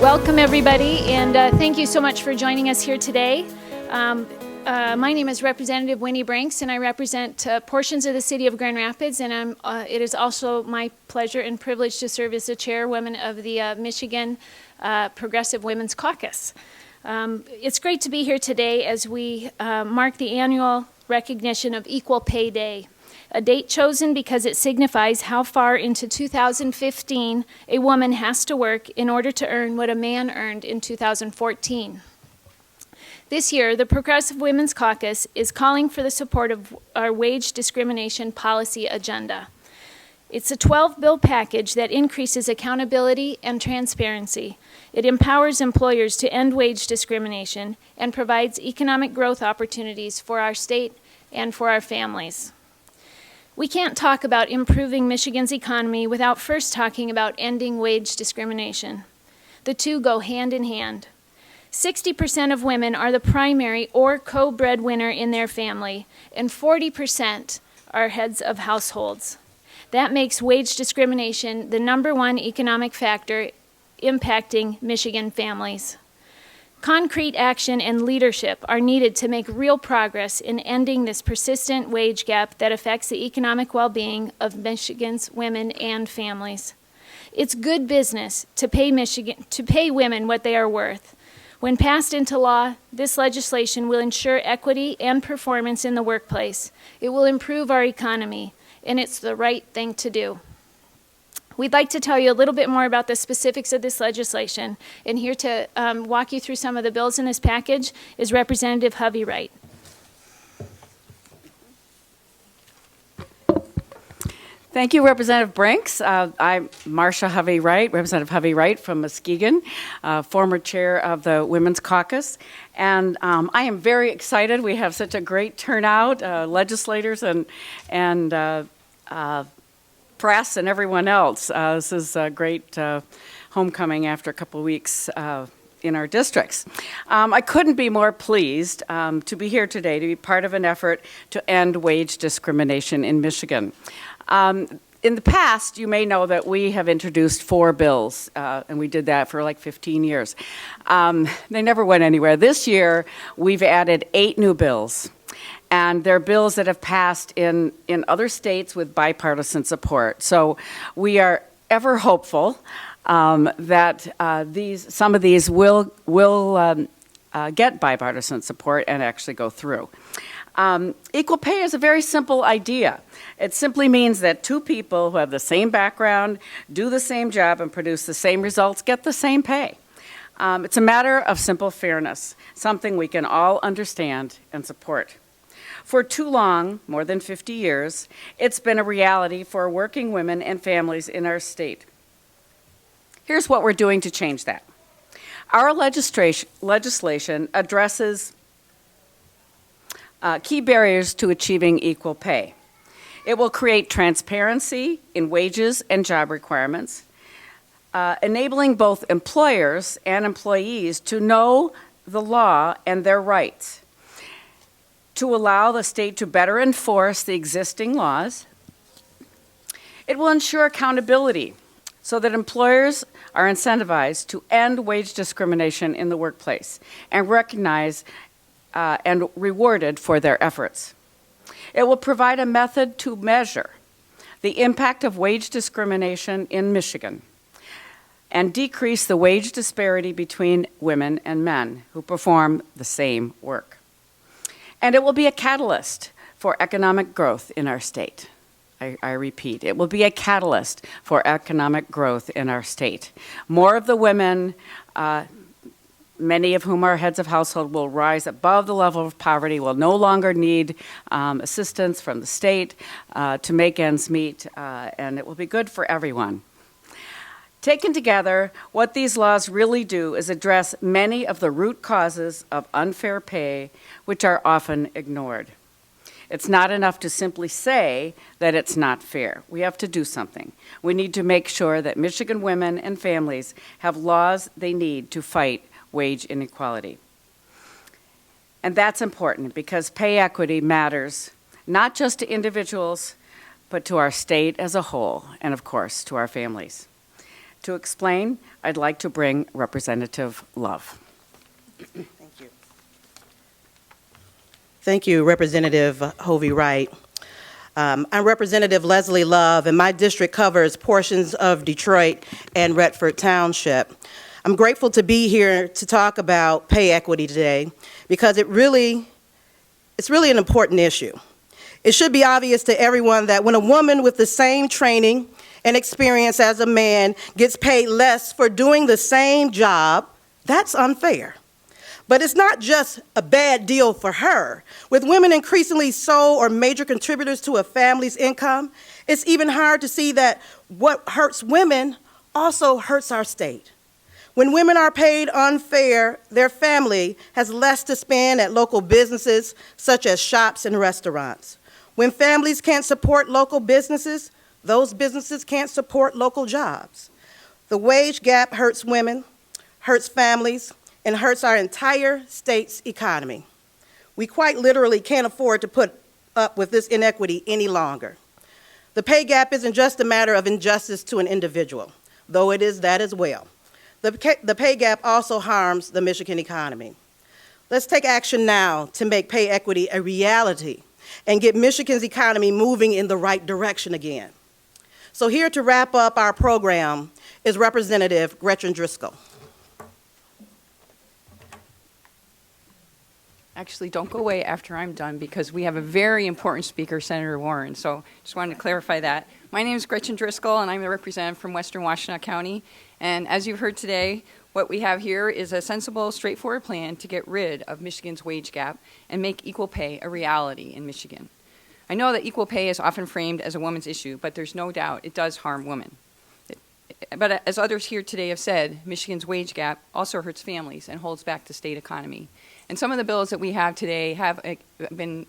Welcome, everybody, and thank you so much for joining us here today. My name is Representative Winnie Branks, and I represent portions of the city of Grand Rapids, and it is also my pleasure and privilege to serve as the chairwoman of the Michigan Progressive Women's Caucus. It's great to be here today as we mark the annual recognition of Equal Pay Day, a date chosen because it signifies how far into 2015 a woman has to work in order to earn what a man earned in 2014. This year, the Progressive Women's Caucus is calling for the support of our wage discrimination policy agenda. It's a 12-bill package that increases accountability and transparency. It empowers employers to end wage discrimination and provides economic growth opportunities for our state and for our families. We can't talk about improving Michigan's economy without first talking about ending wage discrimination. The two go hand in hand. 60% of women are the primary or co-breadwinner in their family, and 40% are heads of households. That makes wage discrimination the #1 economic factor impacting Michigan families. Concrete action and leadership are needed to make real progress in ending this persistent wage gap that affects the economic well-being of Michigan's women and families. It's good business to pay women what they are worth. When passed into law, this legislation will ensure equity and performance in the workplace. It will improve our economy, and it's the right thing to do. We'd like to tell you a little bit more about the specifics of this legislation, and here to walk you through some of the bills in this package is Representative Hovey-Wright. Thank you, Representative Branks. I'm Marcia Hovey-Wright, Representative Hovey-Wright from Muskegon, former chair of the Women's Caucus. And I am very excited. We have such a great turnout, legislators and press and everyone else. This is a great homecoming after a couple of weeks in our districts. I couldn't be more pleased to be here today to be part of an effort to end wage discrimination in Michigan. In the past, you may know that we have introduced 4 bills, and we did that for like 15 years. They never went anywhere. This year, we've added 8 new bills, and they're bills that have passed in other states with bipartisan support. So we are ever hopeful that some of these will get bipartisan support and actually go through. Equal pay is a very simple idea. It simply means that 2 people who have the same background, do the same job, and produce the same results get the same pay. It's a matter of simple fairness, something we can all understand and support. For too long, more than 50 years, it's been a reality for working women and families in our state. Here's what we're doing to change that. Our legislation addresses key barriers to achieving equal pay. It will create transparency in wages and job requirements, enabling both employers and employees to know the law and their rights, to allow the state to better enforce the existing laws. It will ensure accountability so that employers are incentivized to end wage discrimination in the workplace and recognize and rewarded for their efforts. It will provide a method to measure the impact of wage discrimination in Michigan and decrease the wage disparity between women and men who perform the same work. And it will be a catalyst for economic growth in our state. I repeat, it will be a catalyst for economic growth in our state. More of the women, many of whom are heads of household, will rise above the level of poverty, will no longer need assistance from the state to make ends meet, and it will be good for everyone. Taken together, what these laws really do is address many of the root causes of unfair pay, which are often ignored. It's not enough to simply say that it's not fair. We have to do something. We need to make sure that Michigan women and families have laws they need to fight wage inequality. And that's important because pay equity matters not just to individuals, but to our state as a whole, and of course, to our families. To explain, I'd like to bring Representative Love. Thank you. Thank you, Representative Hovey-Wright. I'm Representative Leslie Love, and my district covers portions of Detroit and Redford Township. I'm grateful to be here to talk about pay equity today because it's really an important issue. It should be obvious to everyone that when a woman with the same training and experience as a man gets paid less for doing the same job, that's unfair. But it's not just a bad deal for her. With women increasingly sole or major contributors to a family's income, it's even hard to see that what hurts women also hurts our state. When women are paid unfair, their family has less to spend at local businesses such as shops and restaurants. When families can't support local businesses, those businesses can't support local jobs. The wage gap hurts women, hurts families, and hurts our entire state's economy. We quite literally can't afford to put up with this inequity any longer. The pay gap isn't just a matter of injustice to an individual, though it is that as well. The pay gap also harms the Michigan economy. Let's take action now to make pay equity a reality and get Michigan's economy moving in the right direction again. So here to wrap up our program is Representative Gretchen Driscoll. Actually, don't go away after I'm done because we have a very important speaker, Senator Warren. So just wanted to clarify that. My name is Gretchen Driscoll, and I'm the representative from Western Washtenaw County. And as you've heard today, what we have here is a sensible, straightforward plan to get rid of Michigan's wage gap and make equal pay a reality in Michigan. I know that equal pay is often framed as a woman's issue, but there's no doubt it does harm women. But as others here today have said, Michigan's wage gap also hurts families and holds back the state economy. And some of the bills that we have today have been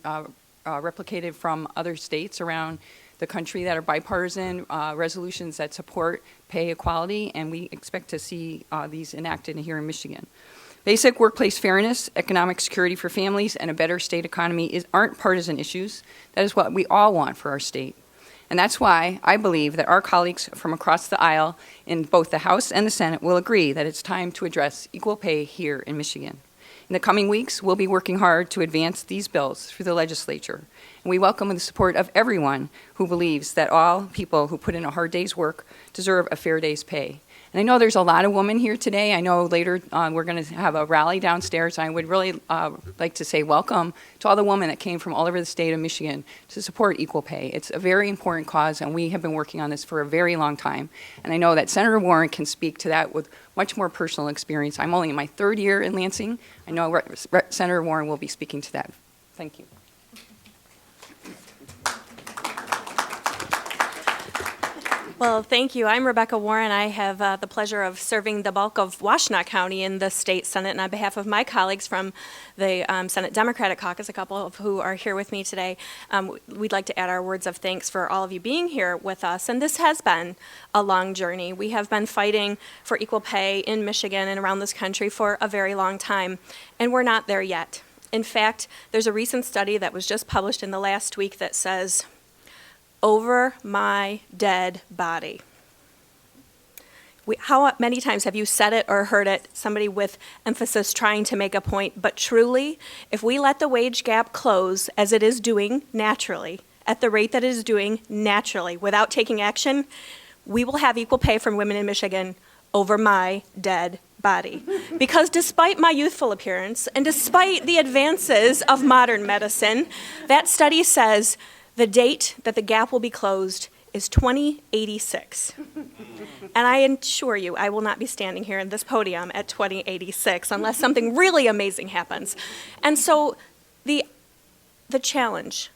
replicated from other states around the country that are bipartisan resolutions that support pay equality, and we expect to see these enacted here in Michigan. Basic workplace fairness, economic security for families, and a better state economy aren't partisan issues. That is what we all want for our state. And that's why I believe that our colleagues from across the aisle in both the House and the Senate will agree that it's time to address equal pay here in Michigan. In the coming weeks, we'll be working hard to advance these bills through the legislature. And we welcome the support of everyone who believes that all people who put in a hard day's work deserve a fair day's pay. And I know there's a lot of women here today. I know later we're going to have a rally downstairs. I would really like to say welcome to all the women that came from all over the state of Michigan to support equal pay. It's a very important cause, and we have been working on this for a very long time. And I know that Senator Warren can speak to that with much more personal experience. I'm only in my third year in Lansing. I know Senator Warren will be speaking to that. Thank you. Well, thank you. I'm Rebecca Warren. I have the pleasure of serving the bulk of Washtenaw County in the state Senate, and on behalf of my colleagues from the Senate Democratic Caucus, a couple of who are here with me today, we'd like to add our words of thanks for all of you being here with us. And this has been a long journey. We have been fighting for equal pay in Michigan and around this country for a very long time, and we're not there yet. In fact, there's a recent study that was just published in the last week that says, "Over my dead body." How many times have you said it or heard it, somebody with emphasis trying to make a point? But truly, if we let the wage gap close as it is doing naturally, at the rate that it is doing naturally, without taking action, we will have equal pay for women in Michigan over my dead body. Because despite my youthful appearance and despite the advances of modern medicine, that study says the date that the gap will be closed is 2086. And I assure you, I will not be standing here in this podium at 2086 unless something really amazing happens. And so the challenge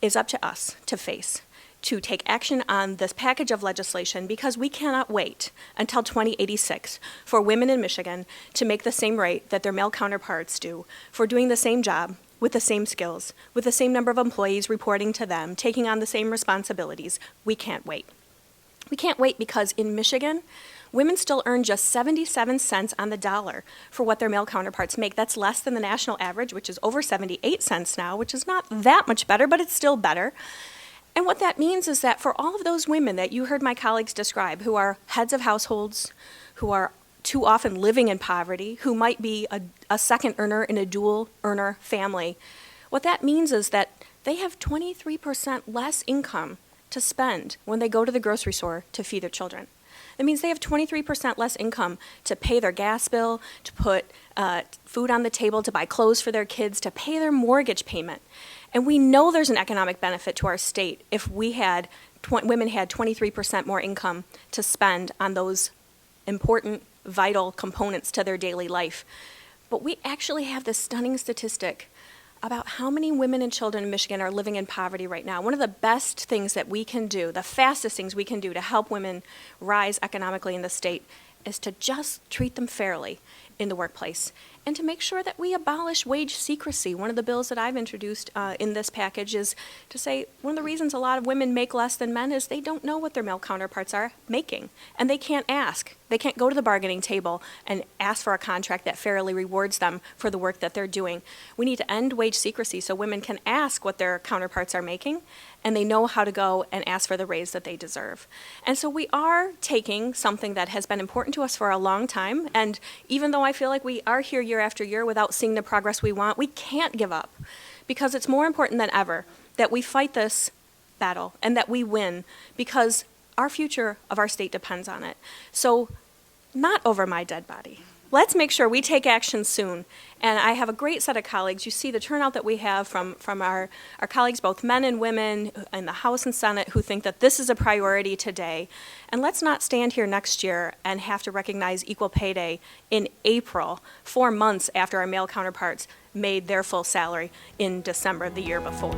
is up to us to face, to take action on this package of legislation, because we cannot wait until 2086 for women in Michigan to make the same rate that their male counterparts do for doing the same job, with the same skills, with the same number of employees reporting to them, taking on the same responsibilities. We can't wait. We can't wait because in Michigan, women still earn just 77 cents on the dollar for what their male counterparts make. That's less than the national average, which is over 78 cents now, which is not that much better, but it's still better. And what that means is that for all of those women that you heard my colleagues describe, who are heads of households, who are too often living in poverty, who might be a second earner in a dual earner family, what that means is that they have 23% less income to spend when they go to the grocery store to feed their children. That means they have 23% less income to pay their gas bill, to put food on the table, to buy clothes for their kids, to pay their mortgage payment. And we know there's an economic benefit to our state if we had women had 23% more income to spend on those important, vital components to their daily life. But we actually have this stunning statistic about how many women and children in Michigan are living in poverty right now. One of the best things that we can do, the fastest things we can do to help women rise economically in the state is to just treat them fairly in the workplace and to make sure that we abolish wage secrecy. One of the bills that I've introduced in this package is to say one of the reasons a lot of women make less than men is they don't know what their male counterparts are making, and they can't ask. They can't go to the bargaining table and ask for a contract that fairly rewards them for the work that they're doing. We need to end wage secrecy so women can ask what their counterparts are making, and they know how to go and ask for the raise that they deserve. And so we are taking something that has been important to us for a long time, and even though I feel like we are here year after year without seeing the progress we want, we can't give up, because it's more important than ever that we fight this battle and that we win, because our future of our state depends on it. So, not over my dead body. Let's make sure we take action soon. And I have a great set of colleagues. You see the turnout that we have from our colleagues, both men and women in the House and Senate, who think that this is a priority today. And let's not stand here next year and have to recognize Equal Pay Day in April, 4 months after our male counterparts made their full salary in December of the year before.